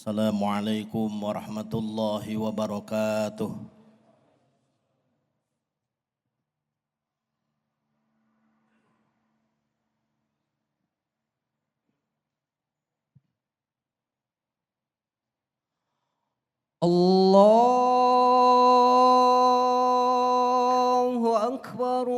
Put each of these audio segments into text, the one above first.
Assalamualaikum warahmatullahi wabarakatuh. Allahu Akbar,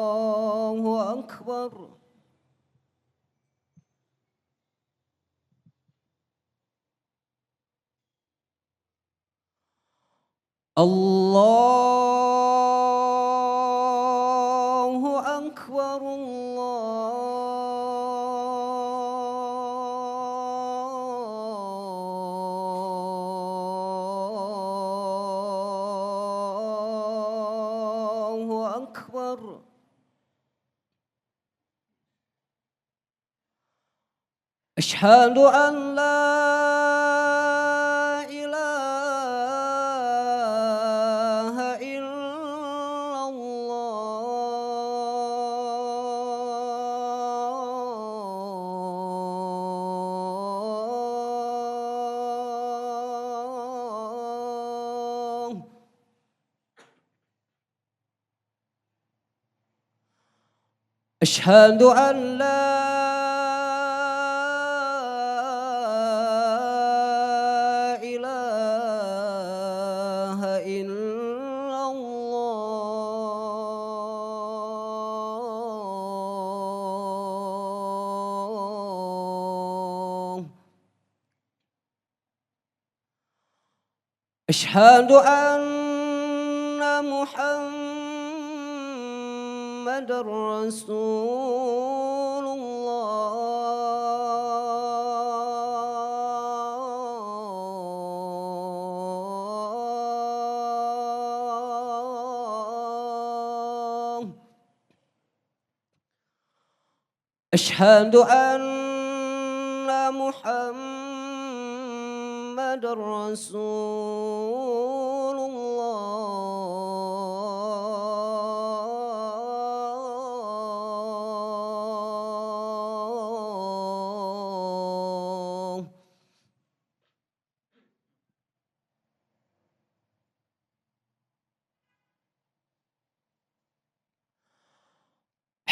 Allahu Akbar. Allahu Akbar, Allahu Akbar. Asyhadu an la ilaha illallah. Asyhadu an la ilaha illallah. Asyhadu anna Muhammadar Rasulullah. Asyhadu anna Muhammadar Rasulullah.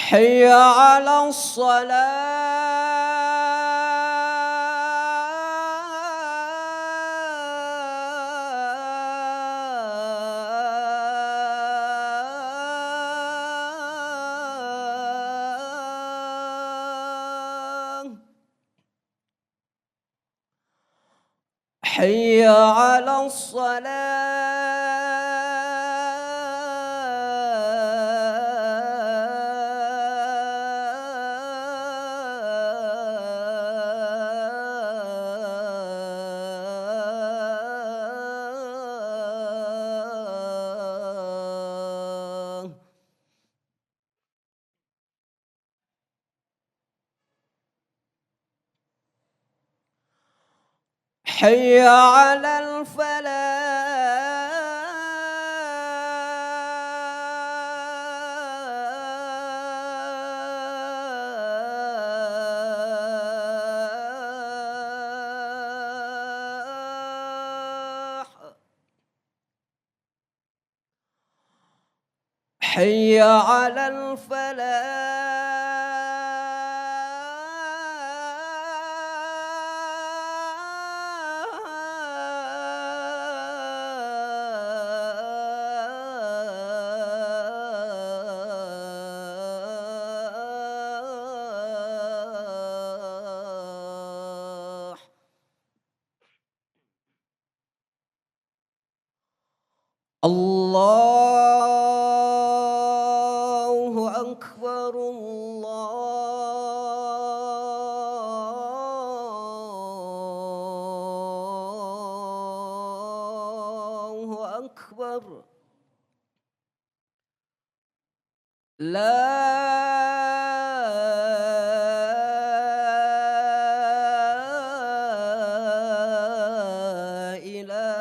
Hayya 'alas shalah. Hayya 'alas shalah. حي على الفلاح. حي على الفلاح. الله أكبر، الله أكبر. لا إله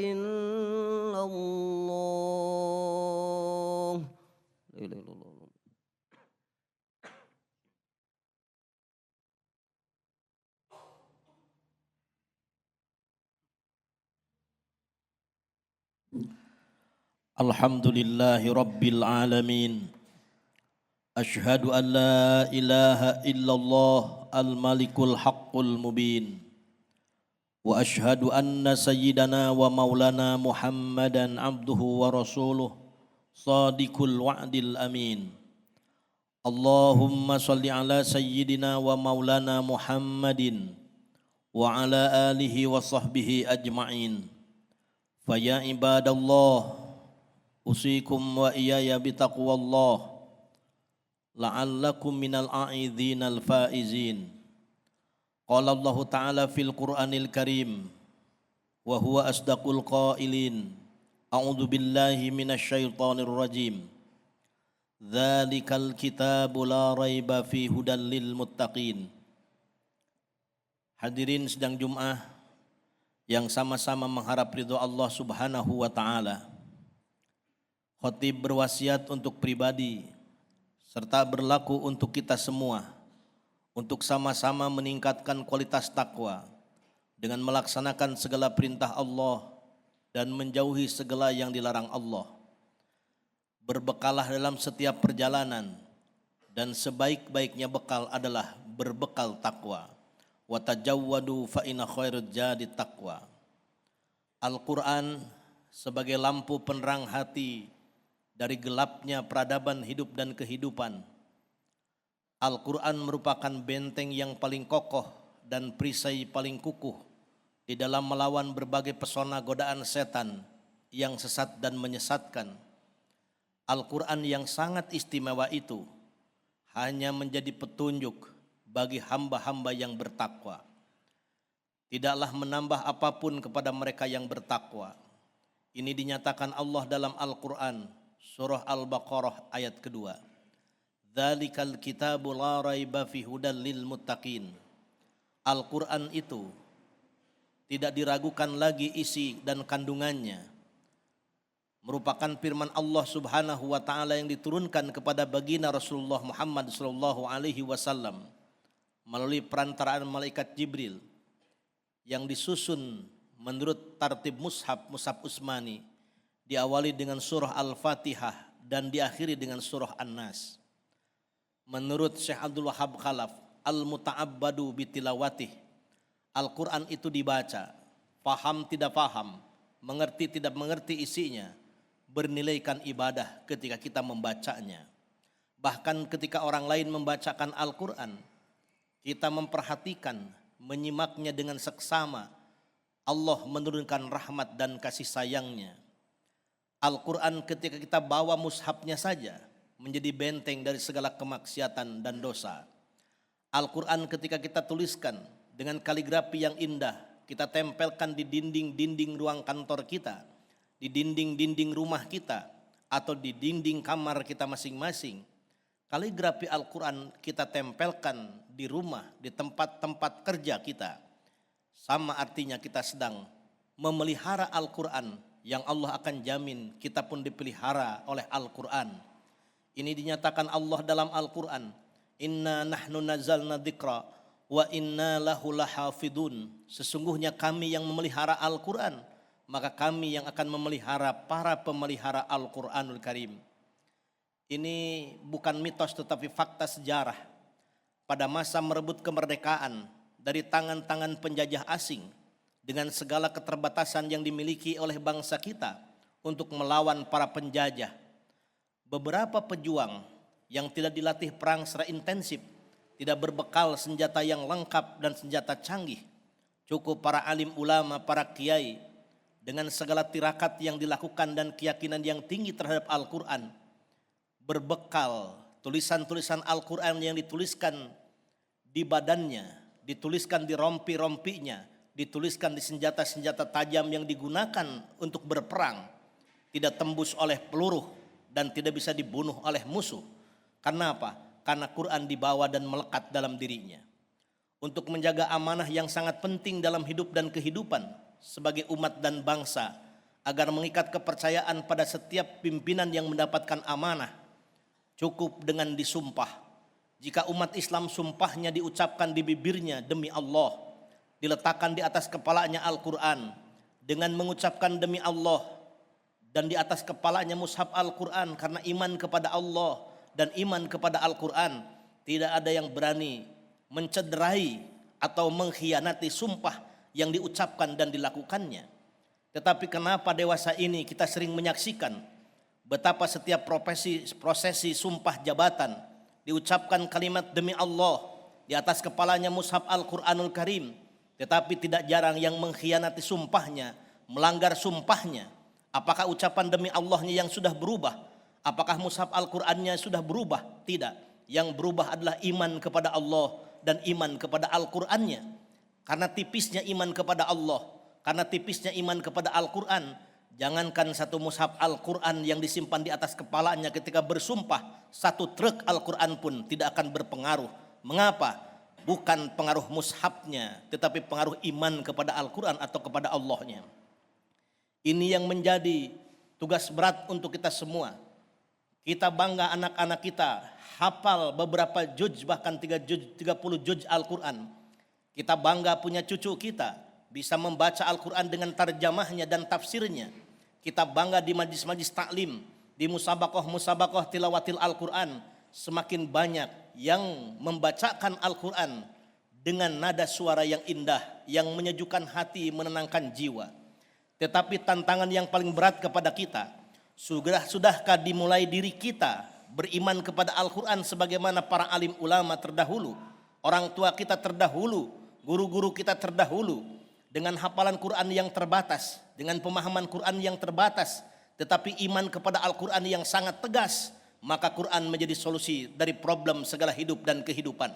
إلا Alhamdulillahi Rabbil Alamin. Ashhadu an la ilaha illallah al-malikul haqqul mubin. Wa ashhadu anna sayyidana wa maulana Muhammadan abduhu wa rasuluh sadiqul wa'dil amin. Allahumma salli ala sayyidina wa maulana Muhammadin wa ala alihi wa sahbihi ajma'in. Faya ibadallah, usikum wa iyaya bitaqwallah la'allakum minal a'idhinal faizin. Qala Allah Ta'ala fil Qur'anil Karim wa huwa asdaqul qailin. A'udzu billahi minasy syaithanir rajim. Dzalikal kitabu la raiba fi hudal lil muttaqin. Hadirin sidang Jumat yang sama-sama mengharap ridho Allah Subhanahu wa Ta'ala. Khatib berwasiat untuk pribadi serta berlaku untuk kita semua untuk sama-sama meningkatkan kualitas takwa dengan melaksanakan segala perintah Allah dan menjauhi segala yang dilarang Allah. Berbekalah dalam setiap perjalanan dan sebaik-baiknya bekal adalah berbekal takwa. Wa tajawwadu fa inna khairaz zadi taqwa. Al-Quran sebagai lampu penerang hati dari gelapnya peradaban hidup dan kehidupan. Al-Quran merupakan benteng yang paling kokoh dan perisai paling kukuh di dalam melawan berbagai pesona godaan setan yang sesat dan menyesatkan. Al-Quran yang sangat istimewa itu hanya menjadi petunjuk bagi hamba-hamba yang bertakwa. Tidaklah menambah apapun kepada mereka yang bertakwa. Ini dinyatakan Allah dalam Al-Quran, Surah Al-Baqarah ayat kedua. Dzalikal kitabu la raiba fi hudal lil muttaqin. Al-Quran itu tidak diragukan lagi isi dan kandungannya. Merupakan firman Allah Subhanahu wa Ta'ala yang diturunkan kepada baginda Rasulullah Muhammad sallallahu alaihi wasallam melalui perantaraan malaikat Jibril yang disusun menurut tartib mushaf Utsmani, diawali dengan surah Al-Fatihah dan diakhiri dengan surah An-Nas. Menurut Syekh Abdul Wahab Khalaf, al-muta'abbadu bitilawatih, Al-Quran itu dibaca, paham tidak paham, mengerti tidak mengerti isinya, bernilaikan ibadah ketika kita membacanya. Bahkan ketika orang lain membacakan Al-Quran, kita memperhatikan, menyimaknya dengan seksama, Allah menurunkan rahmat dan kasih sayangnya. Al-Quran ketika kita bawa mushafnya saja menjadi benteng dari segala kemaksiatan dan dosa. Al-Quran ketika kita tuliskan dengan kaligrafi yang indah, kita tempelkan di dinding-dinding ruang kantor kita, di dinding-dinding rumah kita, atau di dinding kamar kita masing-masing. Kaligrafi Al-Quran kita tempelkan di rumah, di tempat-tempat kerja kita. Sama artinya kita sedang memelihara Al-Quran yang Allah akan jamin kita pun dipelihara oleh Al-Quran. Ini dinyatakan Allah dalam Al-Quran. Inna nahnu nazzalna dzikra wa inna lahu lahafidun. Sesungguhnya kami yang memelihara Al-Quran, maka kami yang akan memelihara para pemelihara Al-Quranul Karim. Ini bukan mitos tetapi fakta sejarah. Pada masa merebut kemerdekaan dari tangan-tangan penjajah asing, dengan segala keterbatasan yang dimiliki oleh bangsa kita untuk melawan para penjajah, beberapa pejuang yang tidak dilatih perang secara intensif, tidak berbekal senjata yang lengkap dan senjata canggih, cukup para alim ulama, para kiai, dengan segala tirakat yang dilakukan dan keyakinan yang tinggi terhadap Al-Quran, berbekal tulisan-tulisan Al-Quran yang dituliskan di badannya, dituliskan di rompi-rompinya, dituliskan di senjata-senjata tajam yang digunakan untuk berperang, tidak tembus oleh peluru dan tidak bisa dibunuh oleh musuh. Karena apa? Karena Quran dibawa dan melekat dalam dirinya. Untuk menjaga amanah yang sangat penting dalam hidup dan kehidupan sebagai umat dan bangsa, agar mengikat kepercayaan pada setiap pimpinan yang mendapatkan amanah, cukup dengan disumpah. Jika umat Islam sumpahnya diucapkan di bibirnya demi Allah, diletakkan di atas kepalanya Al-Quran dengan mengucapkan demi Allah, dan di atas kepalanya mushaf Al-Quran karena iman kepada Allah dan iman kepada Al-Quran. Tidak ada yang berani mencederai atau mengkhianati sumpah yang diucapkan dan dilakukannya. Tetapi kenapa dewasa ini kita sering menyaksikan betapa setiap prosesi sumpah jabatan diucapkan kalimat demi Allah di atas kepalanya mushaf Al-Quranul Karim, tetapi tidak jarang yang mengkhianati sumpahnya, melanggar sumpahnya. Apakah ucapan demi Allahnya yang sudah berubah? Apakah mushaf Al-Qur'annya sudah berubah? Tidak. Yang berubah adalah iman kepada Allah dan iman kepada Al-Qur'annya. Karena tipisnya iman kepada Allah, karena tipisnya iman kepada Al-Qur'an, jangankan satu mushaf Al-Qur'an yang disimpan di atas kepalanya ketika bersumpah, satu truk Al-Qur'an pun tidak akan berpengaruh. Mengapa? Bukan pengaruh mushafnya, tetapi pengaruh iman kepada Al-Qur'an atau kepada Allahnya. Ini yang menjadi tugas berat untuk kita semua. Kita bangga anak-anak kita hafal beberapa juz, bahkan 30 juz Al-Quran. Kita bangga punya cucu kita bisa membaca Al-Quran dengan tarjamahnya dan tafsirnya. Kita bangga di majlis-majlis taklim, di musabakoh tilawatil Al-Quran. Semakin banyak yang membacakan Al-Quran dengan nada suara yang indah, yang menyejukkan hati, menenangkan jiwa. Tetapi tantangan yang paling berat kepada kita, sudahkah dimulai diri kita beriman kepada Al-Quran sebagaimana para alim ulama terdahulu, orang tua kita terdahulu, guru-guru kita terdahulu, dengan hafalan Quran yang terbatas, dengan pemahaman Quran yang terbatas, tetapi iman kepada Al-Quran yang sangat tegas, maka Quran menjadi solusi dari problem segala hidup dan kehidupan.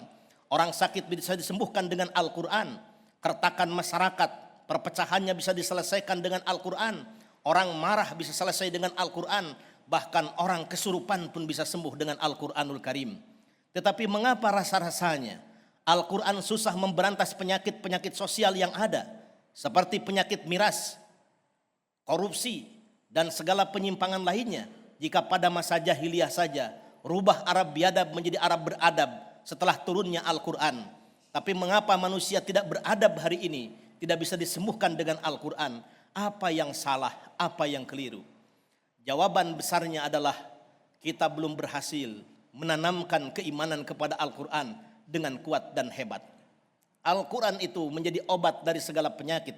Orang sakit bisa disembuhkan dengan Al-Quran, keretakan masyarakat, perpecahannya bisa diselesaikan dengan Al-Quran. Orang marah bisa selesai dengan Al-Quran. Bahkan orang kesurupan pun bisa sembuh dengan Al-Quranul Karim. Tetapi mengapa rasa-rasanya Al-Quran susah memberantas penyakit-penyakit sosial yang ada, seperti penyakit miras, korupsi, dan segala penyimpangan lainnya, jika pada masa jahiliyah saja rubah Arab biadab menjadi Arab beradab setelah turunnya Al-Quran. Tapi mengapa manusia tidak beradab hari ini, tidak bisa disembuhkan dengan Al-Quran? Apa yang salah? Apa yang keliru? Jawaban besarnya adalah kita belum berhasil menanamkan keimanan kepada Al-Quran dengan kuat dan hebat. Al-Quran itu menjadi obat dari segala penyakit.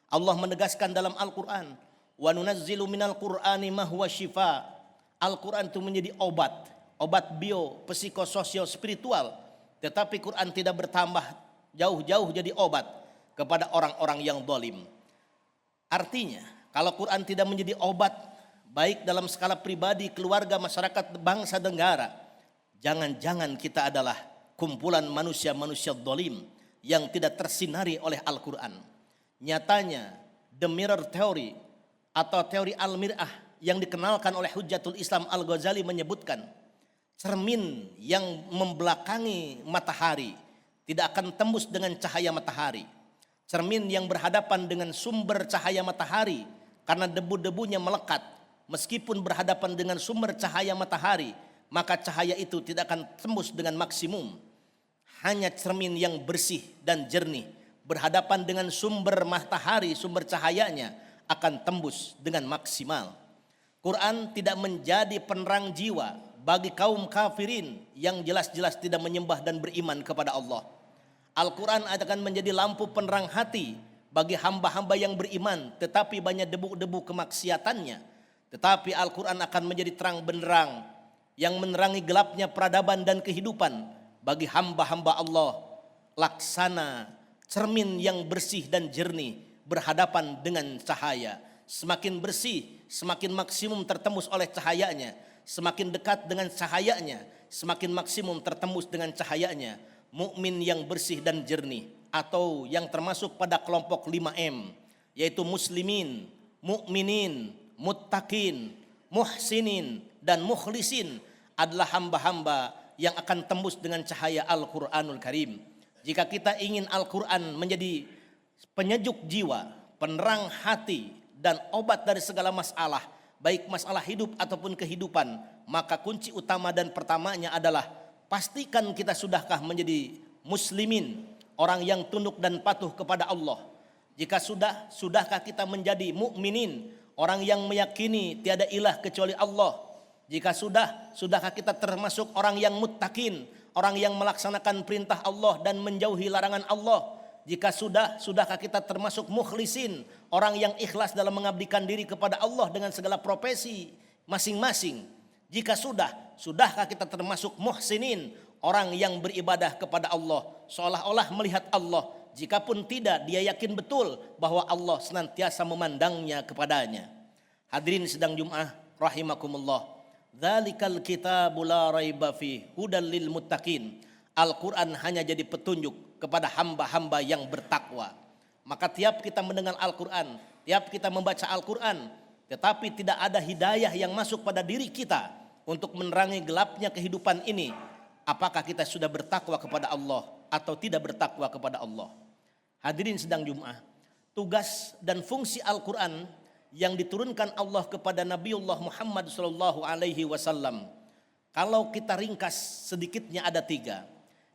Allah menegaskan dalam Al-Quran, wa nunazzilu minal Qur'ani ma huwa syifa. Al-Quran itu menjadi obat bio, psikososial, spiritual. Tetapi Quran tidak bertambah jauh-jauh jadi obat kepada orang-orang yang zalim. Artinya, kalau Quran tidak menjadi obat baik dalam skala pribadi, keluarga, masyarakat, bangsa, negara, jangan-jangan kita adalah kumpulan manusia-manusia zalim yang tidak tersinari oleh Al-Quran. Nyatanya, the mirror theory atau teori al-mir'ah yang dikenalkan oleh Hujjatul Islam Al-Ghazali menyebutkan, cermin yang membelakangi matahari tidak akan tembus dengan cahaya matahari. Cermin yang berhadapan dengan sumber cahaya matahari, karena debu-debunya melekat, meskipun berhadapan dengan sumber cahaya matahari, maka cahaya itu tidak akan tembus dengan maksimum. Hanya cermin yang bersih dan jernih berhadapan dengan sumber matahari, sumber cahayanya akan tembus dengan maksimal. Quran tidak menjadi penerang jiwa bagi kaum kafirin yang jelas-jelas tidak menyembah dan beriman kepada Allah. Al-Quran akan menjadi lampu penerang hati bagi hamba-hamba yang beriman tetapi banyak debu-debu kemaksiatannya. Tetapi Al-Quran akan menjadi terang benderang yang menerangi gelapnya peradaban dan kehidupan bagi hamba-hamba Allah. Laksana cermin yang bersih dan jernih berhadapan dengan cahaya. Semakin bersih, semakin maksimum tertembus oleh cahayanya. Semakin dekat dengan cahayanya, semakin maksimum tertembus dengan cahayanya. Mukmin yang bersih dan jernih, atau yang termasuk pada kelompok 5M, yaitu muslimin, mukminin, muttaqin, muhsinin, dan mukhlisin, adalah hamba-hamba yang akan tembus dengan cahaya Al-Quranul Karim. Jika kita ingin Al-Quran menjadi penyejuk jiwa, penerang hati, dan obat dari segala masalah, baik masalah hidup ataupun kehidupan, maka kunci utama dan pertamanya adalah pastikan kita sudahkah menjadi muslimin, orang yang tunduk dan patuh kepada Allah. Jika sudahkah kita menjadi mukminin, orang yang meyakini tiada ilah kecuali Allah? Jika sudahkah kita termasuk orang yang muttaqin, orang yang melaksanakan perintah Allah dan menjauhi larangan Allah? Jika sudahkah kita termasuk mukhlisin, orang yang ikhlas dalam mengabdikan diri kepada Allah dengan segala profesi masing-masing? Jika sudahkah kita termasuk muhsinin, orang yang beribadah kepada Allah seolah-olah melihat Allah? Jikapun tidak, dia yakin betul bahwa Allah senantiasa memandangnya kepadanya. Hadirin sidang Jum'ah rahimakumullah. Dzalikal kitabu la raiba fi hudal lil muttaqin. Al-Quran hanya jadi petunjuk kepada hamba-hamba yang bertakwa. Maka tiap kita mendengar Al-Quran, tiap kita membaca Al-Quran, tetapi tidak ada hidayah yang masuk pada diri kita untuk menerangi gelapnya kehidupan ini, apakah kita sudah bertakwa kepada Allah atau tidak bertakwa kepada Allah? Hadirin sedang Jum'ah, tugas dan fungsi Al-Quran yang diturunkan Allah kepada Nabiullah Muhammad SAW, kalau kita ringkas sedikitnya ada 3.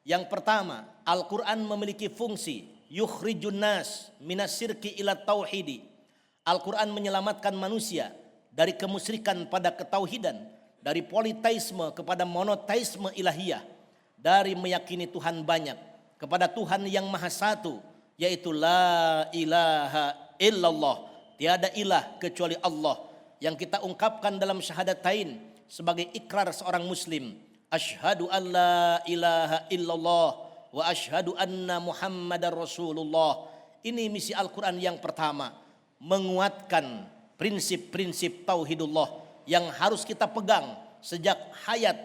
Yang pertama, Al-Quran memiliki fungsi yukhrijun nas minas syirki ila tauhidi. Al-Quran menyelamatkan manusia dari kemusyrikan pada ketauhidan, dari politeisme kepada monoteisme ilahiyah, dari meyakini Tuhan banyak kepada Tuhan yang maha satu, yaitu la ilaha illallah, tiada ilah kecuali Allah, yang kita ungkapkan dalam syahadatain sebagai ikrar seorang muslim. Asyhadu an la ilaha illallah wa asyhadu anna Muhammadar Rasulullah. Ini misi Al-Quran yang pertama, menguatkan prinsip-prinsip tauhidullah yang harus kita pegang sejak hayat,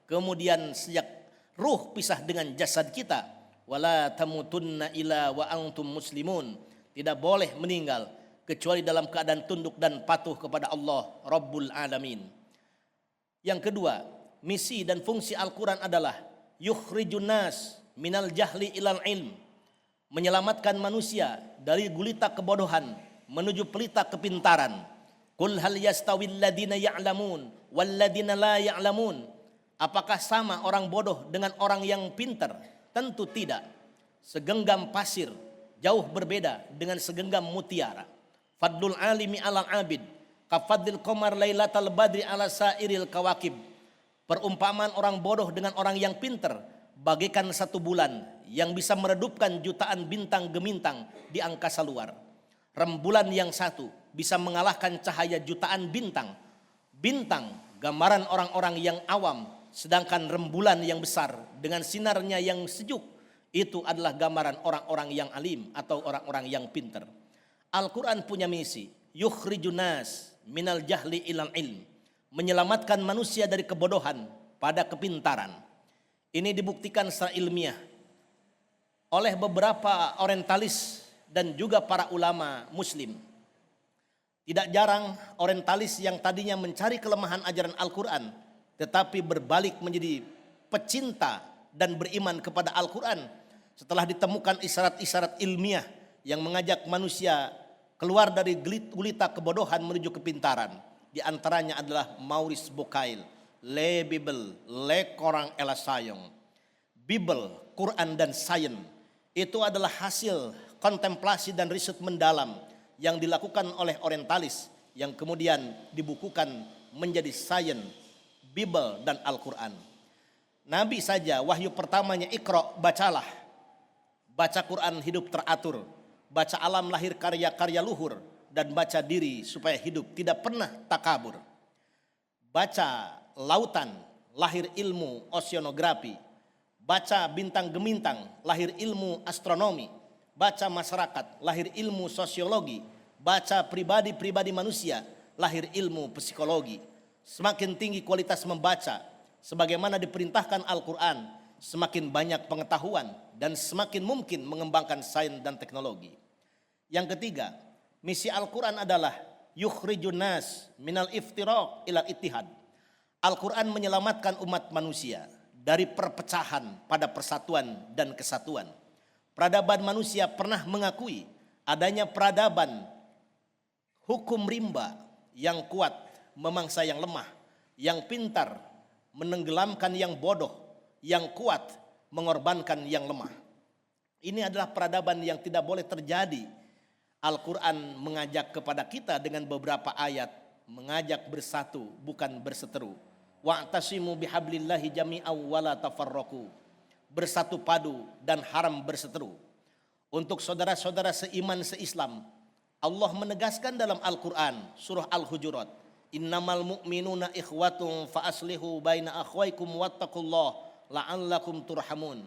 kemudian sejak ruh pisah dengan jasad kita. Wala tamutunna illa wa antum muslimun. Tidak boleh meninggal kecuali dalam keadaan tunduk dan patuh kepada Allah Rabbul Alamin. Yang kedua, misi dan fungsi Al-Quran adalah yukhrijun nas minal jahli ilal ilm, menyelamatkan manusia dari gulita kebodohan menuju pelita kepintaran. Qul hal yastawil ladina ya'lamun wal ladina la ya'lamun. Apakah sama orang bodoh dengan orang yang pintar? Tentu tidak. Segenggam pasir jauh berbeda dengan segenggam mutiara. Fadlul alimi ala abid kafadlil qamar lailatal badri ala sairil kawakib. Perumpamaan orang bodoh dengan orang yang pintar bagaikan satu bulan yang bisa meredupkan jutaan bintang gemintang di angkasa luar. Rembulan yang satu bisa mengalahkan cahaya jutaan bintang. Bintang gambaran orang-orang yang awam, sedangkan rembulan yang besar dengan sinarnya yang sejuk itu adalah gambaran orang-orang yang alim atau orang-orang yang pintar. Al-Quran punya misi yukhrijun nas minal jahli ilal ilm, menyelamatkan manusia dari kebodohan pada kepintaran. Ini dibuktikan secara ilmiah oleh beberapa orientalis dan juga para ulama muslim. Tidak jarang orientalis yang tadinya mencari kelemahan ajaran Al-Quran, tetapi berbalik menjadi pecinta dan beriman kepada Al-Quran setelah ditemukan isyarat-isyarat ilmiah yang mengajak manusia keluar dari gulita kebodohan menuju kepintaran. Di antaranya adalah Maurice Bucaille, Le Bible, Le Coran et la Science. Bible, Quran dan Sains itu adalah hasil kontemplasi dan riset mendalam yang dilakukan oleh orientalis yang kemudian dibukukan menjadi Sains, Bible dan Al-Quran. Nabi saja wahyu pertamanya Iqra, bacalah. Baca Quran hidup teratur, baca alam lahir karya-karya luhur, dan baca diri supaya hidup tidak pernah takabur. Baca lautan, lahir ilmu oceanografi. Baca bintang gemintang, lahir ilmu astronomi. Baca masyarakat, lahir ilmu sosiologi. Baca pribadi-pribadi manusia, lahir ilmu psikologi. Semakin tinggi kualitas membaca, sebagaimana diperintahkan Al-Quran, semakin banyak pengetahuan dan semakin mungkin mengembangkan sains dan teknologi. Yang ketiga, misi Al-Quran adalah yukhrijun nas minal iftiraq ilal ittihad. Al-Quran menyelamatkan umat manusia dari perpecahan pada persatuan dan kesatuan. Peradaban manusia pernah mengakui adanya peradaban hukum rimba yang kuat memangsa yang lemah, yang pintar menenggelamkan yang bodoh, yang kuat mengorbankan yang lemah. Ini adalah peradaban yang tidak boleh terjadi Al-Quran mengajak kepada kita dengan beberapa ayat, mengajak bersatu bukan berseteru. Wa'tasimu bihablillahi jami'aw wala tafarraqu. Bersatu padu dan haram berseteru. Untuk saudara-saudara seiman seislam, Allah menegaskan dalam Al-Quran surah Al-Hujurat, innamal mu'minuna ikhwatun fa aslihu baina akhwaikum wattaqullah la'allakum turhamun.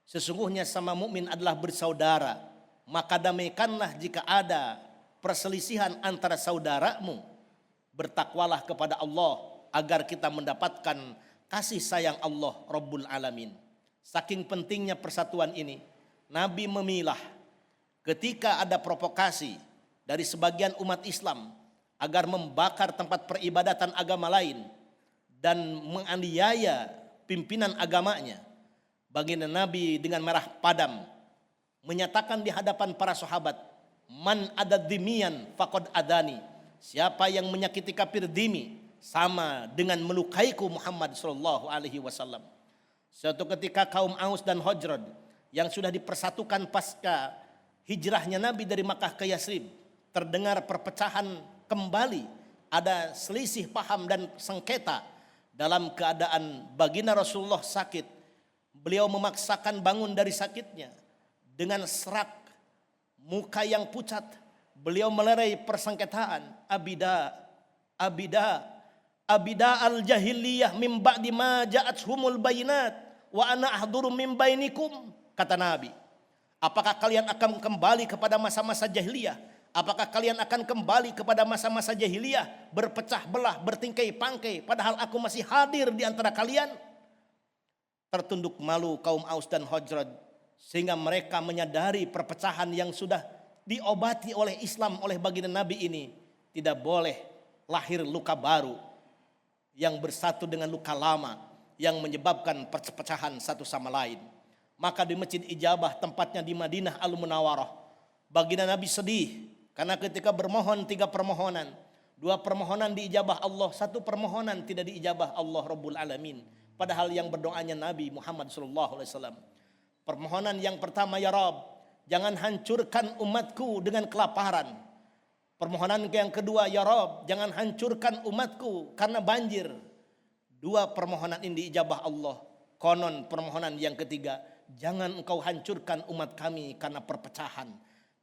Sesungguhnya sama mukmin adalah bersaudara, maka damaikanlah jika ada perselisihan antara saudaramu. Bertakwalah kepada Allah agar kita mendapatkan kasih sayang Allah Rabbul Alamin. Saking pentingnya persatuan ini, Nabi memilah ketika ada provokasi dari sebagian umat Islam agar membakar tempat peribadatan agama lain dan menganiaya pimpinan agamanya. Baginda Nabi dengan merah padam menyatakan di hadapan para sahabat, man adad dimian faqad adani. Siapa yang menyakiti kafir dimi sama dengan melukaiku Muhammad sallallahu alaihi wasallam. Suatu ketika kaum Aus dan Khazraj yang sudah dipersatukan pasca hijrahnya Nabi dari Makkah ke Yasrib, terdengar perpecahan kembali, ada selisih paham dan sengketa. Dalam keadaan baginda Rasulullah sakit, beliau memaksakan bangun dari sakitnya dengan serak muka yang pucat. Beliau melerai persengketaan, abida al-jahiliyah min ba'di ma ja'athumul bayinat wa ana ahduru min bainikum. Kata Nabi, apakah kalian akan kembali kepada masa-masa jahiliyah? Apakah kalian akan kembali kepada masa-masa jahiliyah, berpecah belah, bertingkai-pangkai, padahal aku masih hadir di antara kalian? Tertunduk malu kaum Aus dan Khazraj, sehingga mereka menyadari perpecahan yang sudah diobati oleh Islam, oleh baginda Nabi ini. Tidak boleh lahir luka baru yang bersatu dengan luka lama yang menyebabkan perpecahan satu sama lain. Maka di Masjid Ijabah, tempatnya di Madinah Al-Munawwarah, baginda Nabi sedih karena ketika bermohon 3 permohonan, 2 permohonan diijabah Allah, 1 permohonan tidak diijabah Allah Rabbul Alamin. Padahal yang berdoanya Nabi Muhammad SAW. Permohonan yang pertama, ya Rabb, jangan hancurkan umatku dengan kelaparan. Permohonan yang kedua, ya Rabb, jangan hancurkan umatku karena banjir. 2 permohonan ini diijabah Allah. Konon permohonan yang ketiga, jangan engkau hancurkan umat kami karena perpecahan.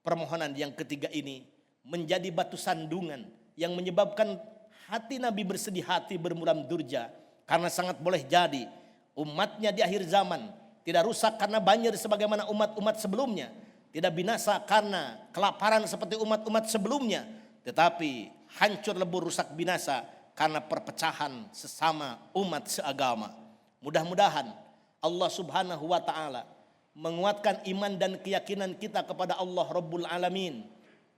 Permohonan yang ketiga ini menjadi batu sandungan yang menyebabkan hati Nabi bersedih hati, bermuram durja. Karena sangat boleh jadi umatnya di akhir zaman tidak rusak karena banjir sebagaimana umat-umat sebelumnya, tidak binasa karena kelaparan seperti umat-umat sebelumnya, tetapi hancur lebur rusak binasa karena perpecahan sesama umat seagama. Mudah-mudahan Allah Subhanahu wa taala menguatkan iman dan keyakinan kita kepada Allah Rabbul Alamin,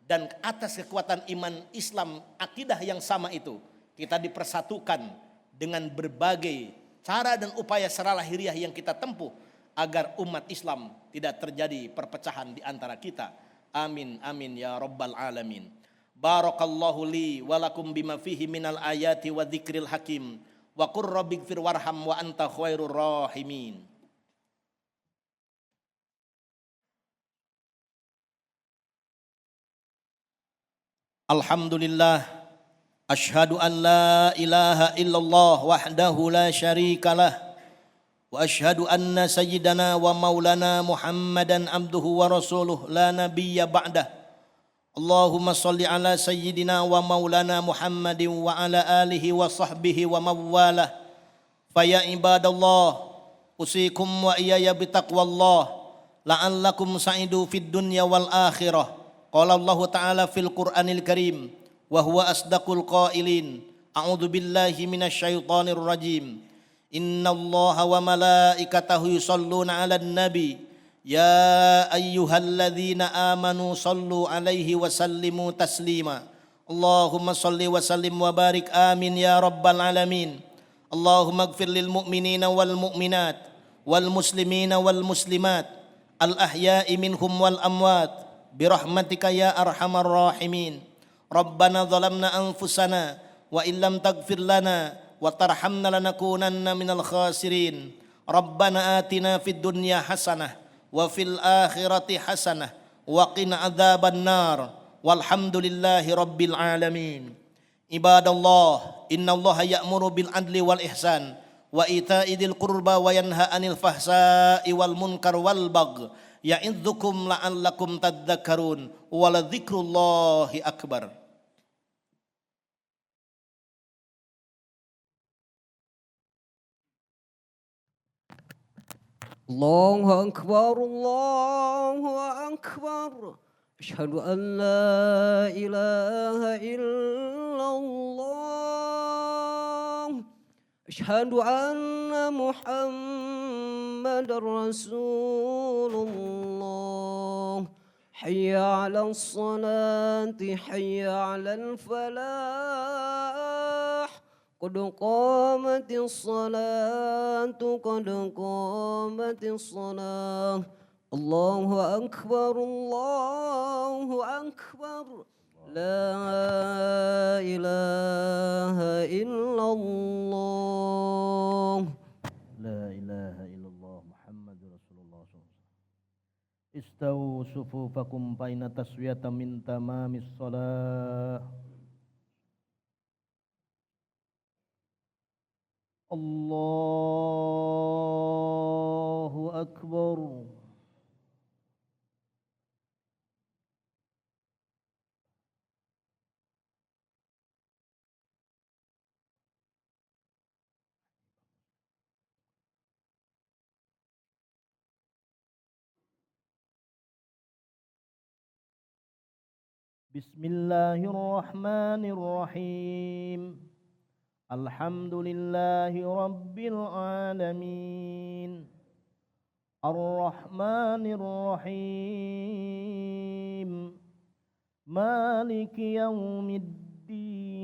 dan atas kekuatan iman Islam, akidah yang sama itu kita dipersatukan dengan berbagai cara dan upaya secara lahiriah yang kita tempuh agar umat Islam tidak terjadi perpecahan di antara kita. Amin amin ya rabbal alamin. Barakallahu li wa lakum bima fihi minal ayati wa dzikril hakim. Wa qur rabbighfir warham wa anta khairur rahimin. Alhamdulillah, asyhadu an la ilaha illallah wahdahu la syarikalah, wa asyhadu anna sayyidana wa maulana Muhammadan abduhu wa rasuluh la nabiyya ba'dah. Allahumma salli ala sayyidina wa maulana Muhammadin wa ala alihi wa sahbihi wa mawalah. Faya ibadallah, usikum wa iyaya bitaqwallah la'allakum sa'idu fid dunya wal akhirah. Qala Allah Ta'ala fil Qur'anil Karim wa huwa asdaqul qailin. A'udzu billahi minasyaitonir rajim. Innallaha wa malaikatahu yusholluna 'alan nabi ya ayyuhalladzina amanu shallu 'alaihi wa sallimu taslima. Allahumma shalli wa sallim wa barik amin ya rabbal alamin. Allahumma ighfir lil mu'minina wal mu'minat wal muslimina wal muslimat al ahya'i minhum wal amwat birahmatika ya arhamar rahimin. Rabbana zalamna anfusana wa illam taghfir lana wa tarhamna lanakunanna minal khasirin. Rabbana atina fid dunya hasanah wa fil akhirati hasanah wa qina adzaban nar walhamdulillahi rabbil alamin. Ibadallah, innallaha ya'muru bil adli wal ihsan wa ita'i dzil qurba wa yanha 'anil fahsai wal munkar wal bagh ya'idzukum la'allakum tadhakkarun wa la dzikrullahi akbar. الله أكبر الله أكبر أشهد أن لا إله إلا الله أشهد أن محمد رسول الله حي على الصلاة حي على الفلاح قد قامت الصلاة قد قامت الصلاة الله أكبر الله أكبر لا إله إلا الله لا إله إلا الله محمد رسول الله صلى الله عليه وسلم. استووا صفوفكم فإن التسوية من تمام الصلاة. الله أكبر. بسم الله الرحمن الرحيم. الحمد لله رب العالمين. الرحمن الرحيم. مالك يوم الدين.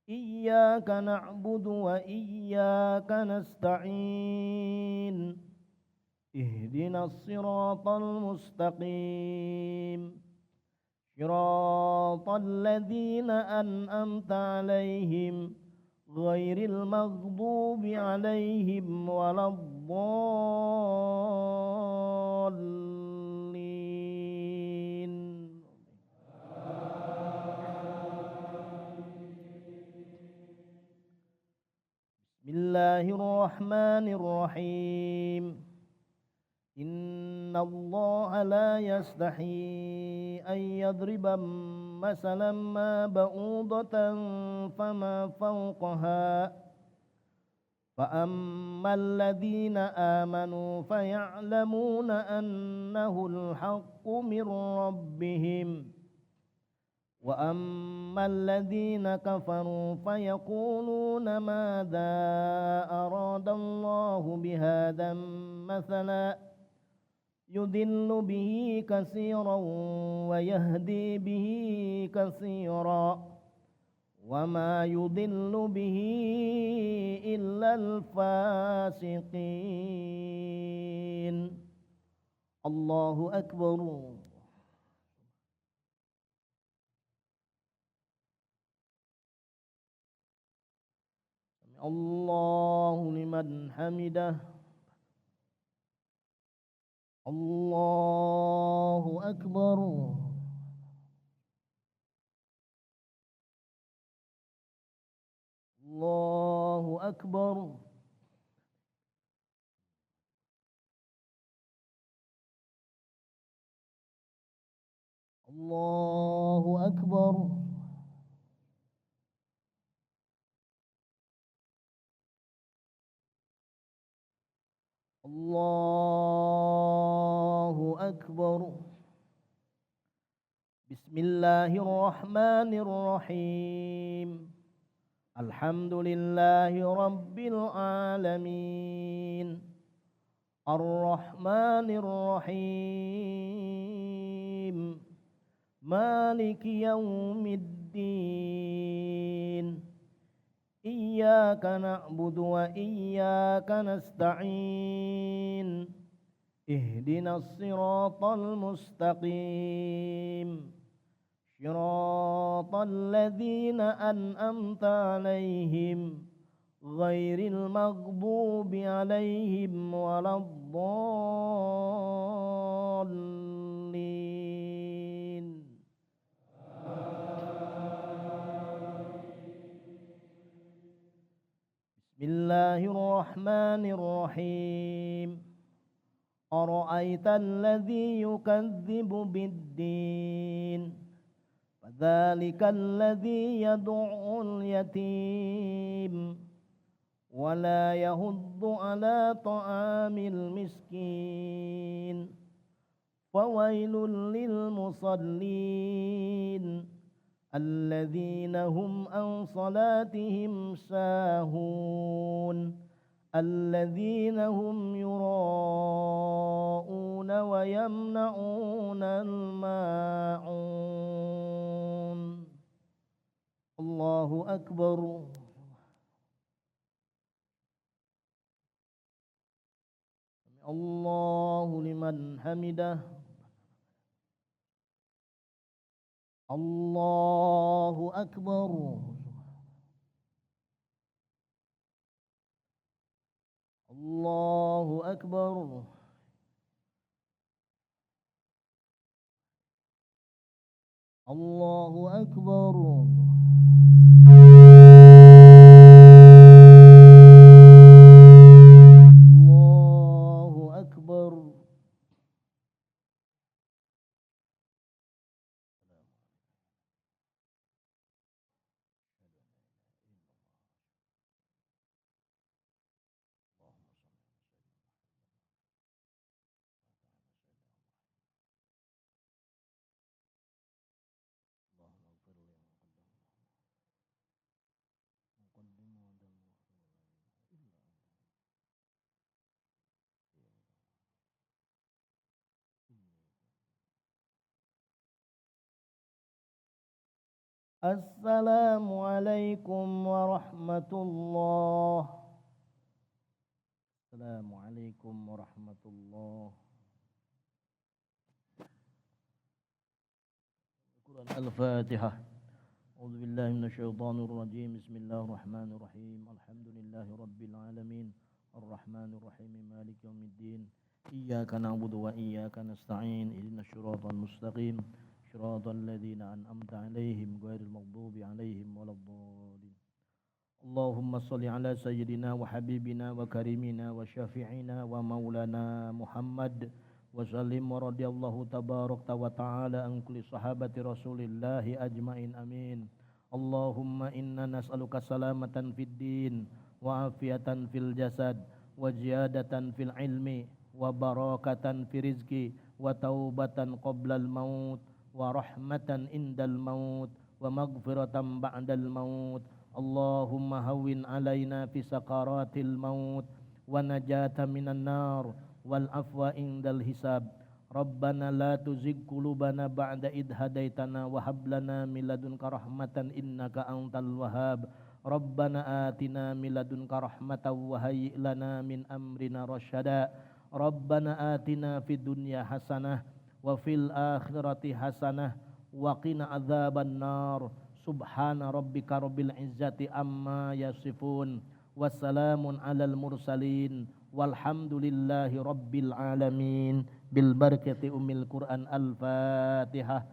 إياك نعبد وإياك نستعين. اهدنا الصراط المستقيم صراط الذين أنعمت عليهم غير المغضوب عليهم ولا الضالين. بسم الله الرحمن الرحيم. إن الله لا يستحي أن يضرب مثلا ما بعوضة فما فوقها فأما الذين آمنوا فيعلمون أنه الحق من ربهم وأما الذين كفروا فيقولون ماذا أراد الله بهذا مثلا يضل به كثيرا ويهدي به كثيرا وما يضل به إلا الفاسقين. الله أكبر. الله لمن حمده. الله أكبر. الله أكبر. الله أكبر. الله أكبر. بسم الله الرحمن الرحيم. الحمد لله رب العالمين. الرحمن الرحيم. مالك يوم الدين. إياك نعبد وإياك نستعين. اهدنا الصراط المستقيم صراط الذين أنعمت عليهم غير المغضوب عليهم ولا الضالين. الرحمن الرحيم أرأيت الذي يكذب بالدين فذلك الذي يدع اليتيم ولا يحض على طعام المسكين فويل للمصلين الذين هم عن صلاتهم ساهون الذين هم يراءون ويمنعون الماعون الله أكبر الله لمن حمده الله أكبر الله أكبر الله أكبر الله أكبر السلام عليكم ورحمة الله السلام عليكم ورحمة الله الفاتحة أعوذ بالله من الشيطان الرجيم بسم الله الرحمن الرحيم الحمد لله رب العالمين الرحمن الرحيم مالك يوم الدين إياك نعبد وإياك نستعين اهدنا الصراط المستقيم صراط الذين أنعمت عليهم غير المغضوب عليهم ولا الضالين اللهم صل على سيدنا وحبيبنا وكريمنا وشافعنا ومولانا محمد وسلم ورضي الله تبارك وتعالى عن كل صحابة رسول الله أجمعين آمين اللهم إنا نسألك سلامة في الدين وعافية في الجسد وزيادة في العلم وبركة في رزق وتوبة قبل الموت ورحمة عند الموت ومغفرة بعد الموت اللهم هون علينا في سكرات الموت ونجاة من النار والعفو عند الحساب ربنا لا تزغ قلوبنا بعد إذ هديتنا وهب لنا من لدنك رحمة إنك أنت الوهاب ربنا آتنا من لدنك رحمة وهيئ لنا من أمرنا رشدا ربنا آتنا في الدنيا حسنة وفي الآخرة حسنة وقنا عذاب النار سبحان ربك رب العزة عما يصفون والسلام على المرسلين والحمد لله رب العالمين بالبركة أم القرآن الفاتحة